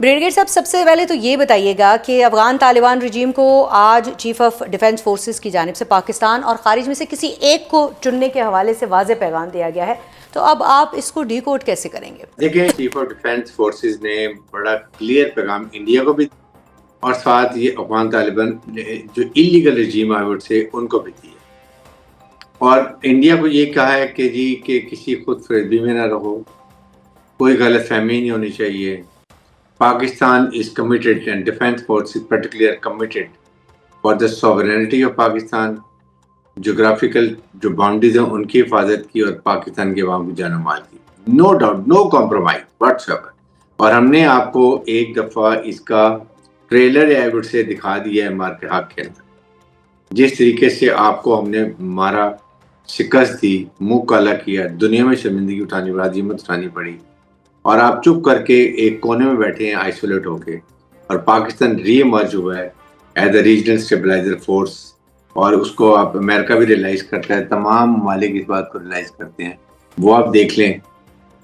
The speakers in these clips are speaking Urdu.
بریگیڈیئر صاحب، سب سے پہلے تو یہ بتائیے گا کہ افغان طالبان رجیم کو آج چیف آف ڈیفنس فورسز کی جانب سے پاکستان اور خارج میں سے کسی ایک کو چننے کے حوالے سے واضح پیغام دیا گیا ہے، تو اب آپ اس کو ڈی کوڈ کیسے کریں گے؟ دیکھیں، چیف آف ڈیفنس فورسز نے بڑا کلیئر پیغام انڈیا کو بھی اور ساتھ یہ افغان طالبان جو اللیگل رجیم آئے سے ان کو بھی دیا، اور انڈیا کو یہ کہا ہے کہ جی کہ کسی خود فریبی میں نہ رہو، کوئی غلط فہمی نہیں ہونی چاہیے. Pakistan is committed and defense forces particularly are committed for the sovereignty of Pakistan, geographical جو باؤنڈریز ہیں ان کی حفاظت کی اور پاکستان کے عوام کی جان و مال کی. نو ڈاؤٹ، نو کمپرومائز واٹس ایور. اور ہم نے آپ کو ایک دفعہ اس کا ٹریلر ایوڈ سے دکھا دیا ہے مار کے حق کے اندر، جس طریقے سے آپ کو ہم نے مارا، شکست دی، منہ کالا کیا، دنیا میں شرمندگی اٹھانی پڑی، عظیمت اٹھانی پڑی، اور آپ چپ کر کے ایک کونے میں بیٹھے ہیں آئسولیٹ ہو کے، اور پاکستان ری ایمرج ہوا ہے as a regional stabiliser force, اور اس کو آپ امریکہ بھی ریلائز کرتا ہے، تمام ممالک اس بات کو ریلائز کرتے ہیں. وہ آپ دیکھ لیں،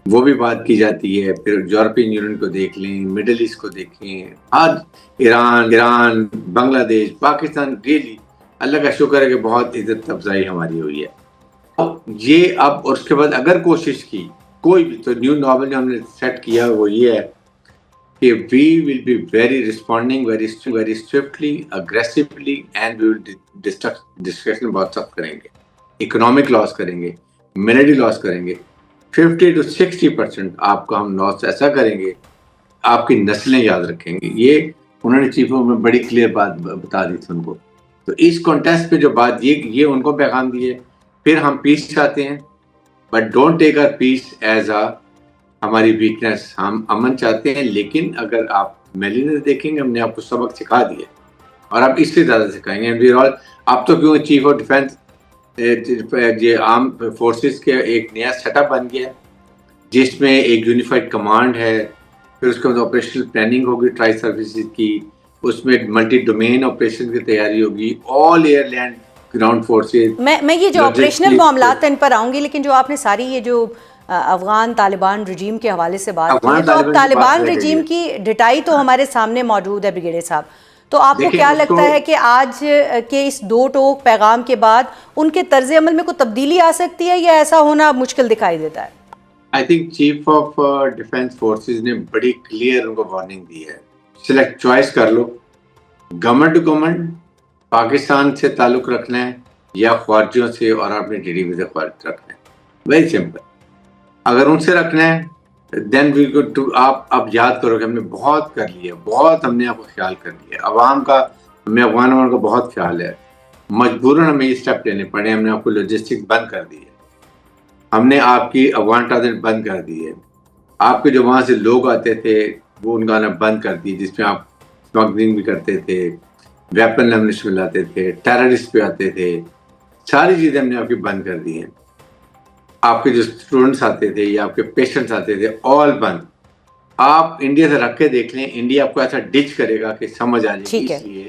وہ بھی بات کی جاتی ہے. پھر یورپین یونین کو دیکھ لیں، مڈل ایسٹ کو دیکھیں، آج ایران، بنگلہ دیش، پاکستان، ریلی اللہ کا شکر ہے کہ بہت عزت افزائی ہماری ہوئی ہے. یہ اب اور اس کے بعد اگر کوشش کی کوئی بھی، تو نیو نارمل جو ہم نے سیٹ کیا وہ یہ ہے کہ we will be very responding very swiftly, aggressively, and we will discussion بہت سخت کریں گے، اکنامک لاس کریں گے، ملٹری لاس کریں گے. 50 to 60% آپ کا ہم لاس ایسا کریں گے آپ کی نسلیں یاد رکھیں گے. یہ انہوں نے چیفوں میں بڑی کلیئر بات بتا دی تھی ان کو. تو اس کانٹیسٹ پہ جو بات یہ ان کو پیغام دیے. پھر ہم پیس چاہتے ہیں، but don't take our peace as a ہماری ویکنیس. ہم امن چاہتے ہیں، لیکن اگر آپ میلینس دیکھیں گے، ہم نے آپ کو سبق سکھا دیا اور آپ اس سے زیادہ سکھائیں گے. اب تو کیوں چیف آف ڈیفینس یہ آرم فورسز کے ایک نیا سیٹ اپ بن گیا جس میں ایک یونیفائڈ کمانڈ ہے، پھر اس کے بعد آپریشنل پلاننگ ہوگی ٹرائی سروسز کی، اس میں ملٹی ڈومین آپریشن کی تیاری ہوگی، آل ایئر لینڈ گراؤنڈ فورسز. میں یہ جو آپریشنل معاملات ان پر آؤں گی، لیکن جو آپ نے ساری یہ جو افغان طالبان رجیم کے حوالے سے بات کی ہے، تو اب طالبان رجیم کی ڈٹائی تو ہمارے سامنے موجود ہے بریگیڈیئر صاحب. تو آپ کو کیا لگتا ہے کہ آج کے اس دو ٹوک پیغام کے بعد ان کے طرز عمل میں کوئی تبدیلی آ سکتی ہے یا ایسا ہونا مشکل دکھائی دیتا ہے؟ I think chief of defence forces نے بڑی کلیئر ان کو وارننگ دی ہے. سلیکٹ چوائس کر لو، گورنمنٹ ٹو گورنمنٹ پاکستان سے تعلق رکھنا ہے یا خارجیوں سے اور اپنے ٹی ڈی پی سے خارج رکھنا ہے. Very simple. اگر ان سے رکھنا ہے دین وی گو ٹو، آپ اب یاد کرو کہ ہم نے بہت کر لیا، بہت ہم نے آپ کو خیال کر لیا، عوام کا، ہمیں افغان عوام کا بہت خیال ہے. مجبوراً ہمیں یہ اسٹیپ لینے پڑے. ہم نے آپ کو لاجسٹک بند کر دی ہے، ہم نے آپ کی افغان ٹرانزٹ بند کر دی ہے، آپ کے جو وہاں سے لوگ آتے تھے وہ ان کا آنا بند کر دی، جس میں آپ اسمگلنگ بھی کرتے تھے، ویپن ایمونیشن لاتے تھے، ٹیررسٹ پہ آتے تھے. ساری چیزیں ہم نے آپ کی بند کر دی ہیں. آپ کے جو اسٹوڈنٹس آتے تھے یا آپ کے پیشنٹس آتے تھے، آل بند. آپ انڈیا سے رکھ کے دیکھ لیں، انڈیا آپ کو ایسا ڈچ کرے گا کہ سمجھ آ جائے گی. اس لیے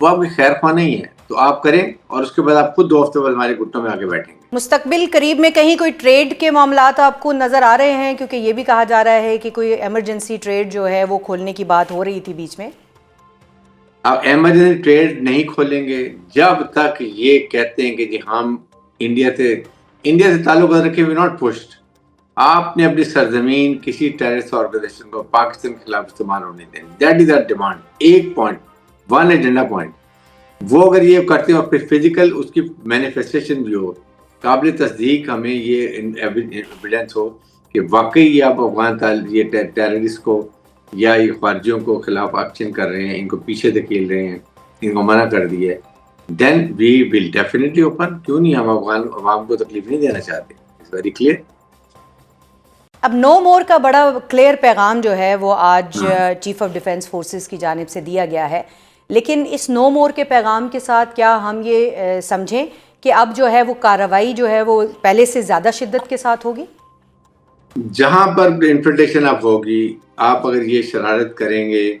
وہ آپ کی خیر خواہ نہیں ہے، تو آپ کریں اور اس کے بعد آپ خود 2 ہفتے بعد ہمارے گھٹنوں میں آ کے بیٹھیں گے. مستقبل قریب میں کہیں کوئی ٹریڈ کے معاملات آپ کو نظر آ رہے ہیں؟ کیونکہ یہ بھی کہا جا رہا ہے کہ کوئی ایمرجنسی ٹریڈ جو ہے وہ کھولنے کی بات ہو رہی تھی بیچ میں. آپ ایمرجنسی ٹریڈ نہیں کھولیں گے جب تک یہ کہتے ہیں کہ جی ہم انڈیا سے تعلق رکھے ہوئے ناٹ پشڈ. آپ نے اپنی سرزمین کسی ٹیررسٹ آرگنائزیشن کو پاکستان کے خلاف استعمال ہونے دیں. That is our demand. ایک پوائنٹ، ون ایجنڈا پوائنٹ. وہ اگر یہ کرتے ہیں اور پھر فزیکل اس کی مینیفیسٹیشن بھی ہو، قابل تصدیق ہمیں یہ ایویڈنس ہو کہ واقعی یہ آپ افغان یہ ٹیررسٹ کو یا یہ خارجیوں کو خلاف ایکشن کر رہے ہیں، ان کو پیچھے دھکیل رہے ہیں، ان کو منع کر دیا ہے، دین وی ول ڈیفینیٹلی اوپن. کیوں نہیں؟ ہم افغان عوام کو تکلیف نہیں دینا چاہتے. It's very clear. اب نو مور کا بڑا کلیئر پیغام جو ہے وہ آج چیف آف ڈیفنس فورسز کی جانب سے دیا گیا ہے، لیکن اس نو مور کے پیغام کے ساتھ کیا ہم یہ سمجھیں کہ اب جو ہے وہ کارروائی جو ہے وہ پہلے سے زیادہ شدت کے ساتھ ہوگی؟ جہاں پر انفلٹریشن اب ہوگی، آپ اگر یہ شرارت کریں گے،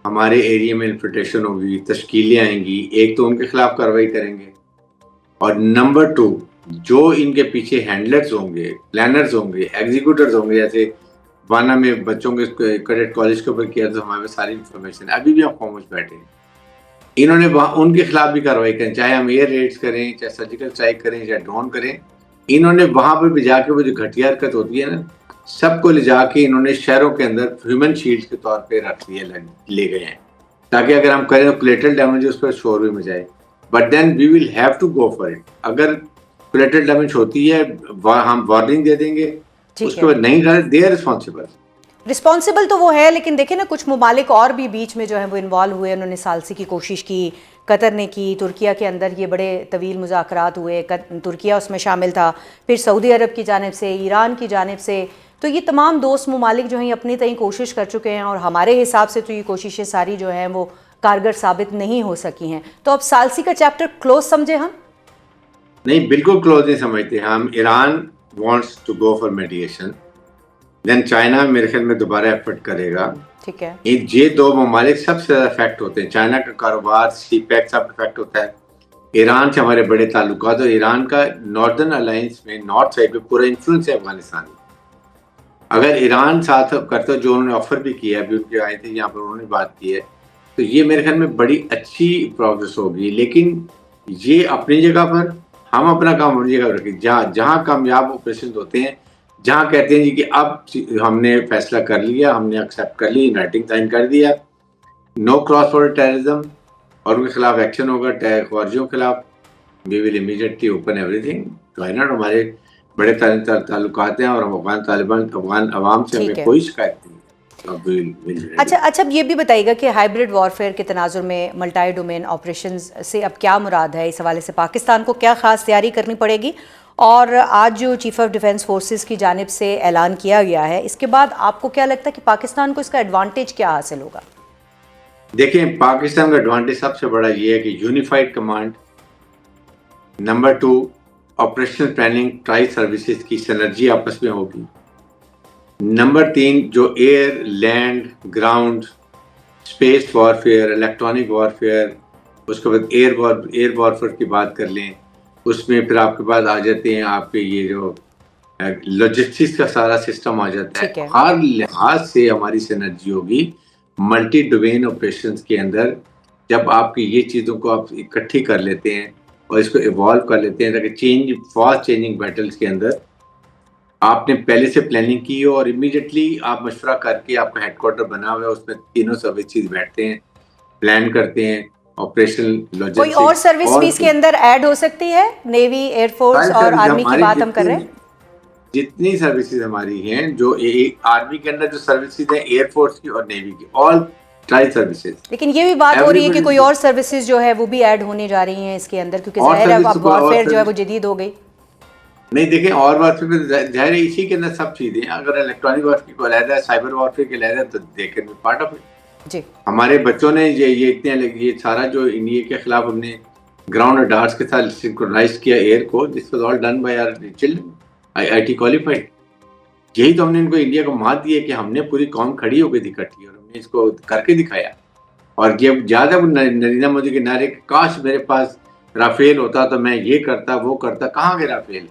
ہمارے ایریا میں انفلٹریشن ہوگی، تشکیلیں آئیں گی، ایک تو ان کے خلاف کارروائی کریں گے، اور نمبر 2 جو ان کے پیچھے ہینڈلرز ہوں گے، پلانرز ہوں گے، ایگزیکیوٹرز ہوں گے، جیسے وانا میں بچوں کے کیڈٹ کالج کے اوپر کیا تو ہمارے پاس ساری انفارمیشن ہے. ابھی بھی ہم خاموش بیٹھے ہیں. انہوں نے ان کے خلاف بھی کارروائی کریں, چاہے ہم ایئر ریڈس کریں, چاہے سرجیکل اسٹرائک کریں, چاہے ڈرون کریں. انہوں نے وہاں پہ بھی جا کے وہ جو گھٹیا حرکت ہوتی ہے نا, سب کو لے جا کے انہوں نے شہروں کے اندر ہیومن شیلڈ کے طور پہ رکھ لے گئے ہیں, تاکہ اگر ہم کریں تو کولیٹرل ڈیمیج اس پر شور بھی مچائے. But then we will have to go for it. اگر کولیٹرل ڈیمیج ہوتی ہے ہم وارننگ دے دیں گے, اس کے بعد نہیں کرے دے آر رسپانسبل تو وہ ہے. لیکن دیکھیں نا, کچھ ممالک اور بھی بیچ میں جو ہے وہ انوالو ہوئے. انہوں نے ثالثی کی کوشش کی, قطر نے کی, ترکیہ کے اندر یہ بڑے طویل مذاکرات ہوئے, ترکیہ اس میں شامل تھا, پھر سعودی عرب کی جانب سے, ایران کی جانب سے. تو یہ تمام دوست ممالک جو ہیں اپنی تئیں کوشش کر چکے ہیں, اور ہمارے حساب سے تو یہ کوششیں ساری جو ہیں وہ کارگر ثابت نہیں ہو سکی ہیں. تو اب ثالثی کا چیپٹر کلوز سمجھے ہم؟ نہیں, بالکل کلوز نہیں سمجھتے ہم. Iran wants to go for mediation, then China میرے خیال میں دوبارہ ایفرٹ کرے گا. ٹھیک ہے, یہ دو ممالک سب سے زیادہ افیکٹ ہوتے ہیں. چائنا کا کاروبار, سی پیک سب افیکٹ ہوتا ہے. ایران سے ہمارے بڑے تعلقات, اور ایران کا ناردرن الائنس میں نارتھ سائڈ پہ پورا انفلوئنس ہے افغانستان میں. اگر ایران ساتھ کرتا, جو انہوں نے آفر بھی کیا ہے, ابھی ان کے آئے تھے یہاں پر انہوں نے بات کی ہے, تو یہ میرے خیال میں بڑی اچھی پروگرس ہوگی. لیکن یہ اپنی جگہ پر, ہم اپنا کام اپنی جگہ پر رکھیں. جہاں کامیاب آپریشن ہوتے ہیں, جہاں کہتے ہیں جی کہ اب ہم نے فیصلہ کر لیا, ہم نے ایکسیپٹ کر لی, رائٹنگ سائن کر دیا, نو کراس بارڈر ٹیررزم, اور ان کے خلاف ایکشن ہوگا, خارجیوں کے خلاف, we will immediately open everything. Why not, ہمارے بڑے تعلقات ہیں, اور ہم افغان عوام سے ہمیں کوئی شکایت نہیں. اچھا اب یہ بھی بتائیے گا کہ ہائبرڈ وارفیئر کے تناظر میں ملٹائی ڈومین آپریشنز سے اب کیا مراد ہے؟ اس حوالے سے پاکستان کو کیا خاص تیاری کرنی پڑے گی؟ اور آج جو چیف آف ڈیفنس فورسز کی جانب سے اعلان کیا گیا ہے, اس کے بعد آپ کو کیا لگتا ہے کہ پاکستان کو اس کا ایڈوانٹیج کیا حاصل ہوگا؟ دیکھیں, پاکستان کا ایڈوانٹیج سب سے بڑا یہ ہے کہ unified command, number 2 operational planning, tri services کی سینرجی آپس میں ہوگی, نمبر 3 جو air, land, ground, space warfare, electronic warfare, اس کے بعد ایئر وارفیئر کی بات کر لیں, اس میں پھر آپ کے پاس آ جاتے ہیں آپ کے یہ جو لاجسٹکس کا سارا سسٹم آ جاتا ہے. ہر لحاظ سے ہماری سینرجی ہوگی ملٹی ڈومین آپریشنز کے اندر. جب آپ کی یہ چیزوں کو آپ اکٹھی کر لیتے ہیں اور اس کو ایوالو کر لیتے ہیں, تاکہ فاسٹ چینجنگ بیٹلز کے اندر آپ نے پہلے سے پلاننگ کی ہو, اور امیڈیٹلی آپ مشورہ کر کے, آپ کا ہیڈ کوارٹر بنا ہوا ہے, اس میں تینوں سروسز بیٹھتے ہیں, پلان کرتے ہیں آپریشنل لاجسٹکس. کوئی اور سروس بھی اس کے اندر ایڈ ہو سکتی ہے؟ نیوی, ایئر فورس اور آرمی کی بات ہم کر رہے ہیں. جتنی سروسز ہماری ہیں, جو آرمی کے اندر جو سروسز ہیں, ایئر فورس کی اور نیوی کی, آل ٹرائی سروسز. لیکن یہ بھی بات ہو رہی ہے کہ کوئی اور سروسز جو ہے وہ بھی ایڈ ہونے جا رہی ہیں اس کے اندر, کیونکہ ظاہر ہے اب وارفیئر جو ہے وہ جدید ہو گئی. نہیں دیکھیں, اور وارفیئر ظاہر ہے اسی کے اندر سب چیزیں. اگر الیکٹرانک وارفیئر کو علیحدہ ہے, سائبر وارفیئر کے علیحدہ ہے, تو دیکھیں پارٹ آف اٹ. جی, ہمارے بچوں نے یہ سارا جو انڈیا کے خلاف ہم نے گراؤنڈ اڈارس کے ساتھ سنکرونائز کیا ایئر کو, this was all done by our children, I T qualified. یہی تو ہم نے ان کو انڈیا کو مات دی ہے کہ ہم نے پوری قوم کھڑی ہو گئی تھی اکٹھی, اور ہم نے اس کو کر کے دکھایا. اور جب زیادہ نریندر مودی کے نعرے کاش میرے پاس رافیل ہوتا تو میں یہ کرتا وہ کرتا, کہاں گئے رافیل؟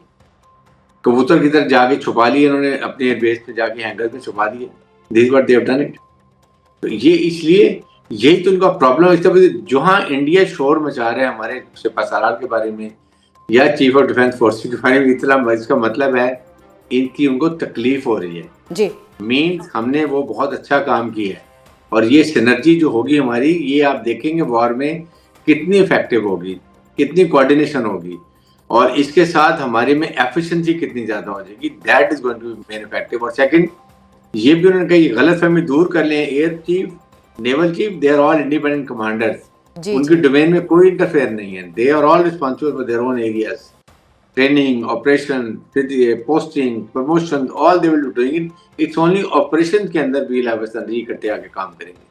کبوتر کی طرف جا کے چھپا لیے انہوں نے, اپنے ایئر بیس پہ جا کے ہینگر میں چھپا دیے. This what they have done it. تو یہ اس لیے یہی تو ان کا پرابلم ہے. اس طرح جہاں انڈیا شور مچا رہا ہے ہمارے سپہ سالار کے بارے میں یا چیف آف ڈیفنس فورسز کے بارے میں اطلاع, اس کا مطلب ہے ان کو تکلیف ہو رہی ہے. جی, مینس ہم نے وہ بہت اچھا کام کیا ہے, اور یہ سینرجی جو ہوگی ہماری, یہ آپ دیکھیں گے وار میں کتنی افیکٹو ہوگی, کتنی کوآرڈینیشن ہوگی, اور اس کے ساتھ ہمارے میں ایفیشنسی کتنی زیادہ ہو جائے گی. That is going to be main effective. اور سیکنڈ, یہ بھی انہوں نے کہا غلط فہمی دور کر لیں, air chief, naval chief, they are all independent commanders. ان کی ڈومین میں کوئی انٹرفیئر نہیں ہے. They are all responsible for their own areas. Training, operation, posting, promotion, all they will be doing it. It's only operations کے اندر بھی اکٹھے آ کے کام کریں گے.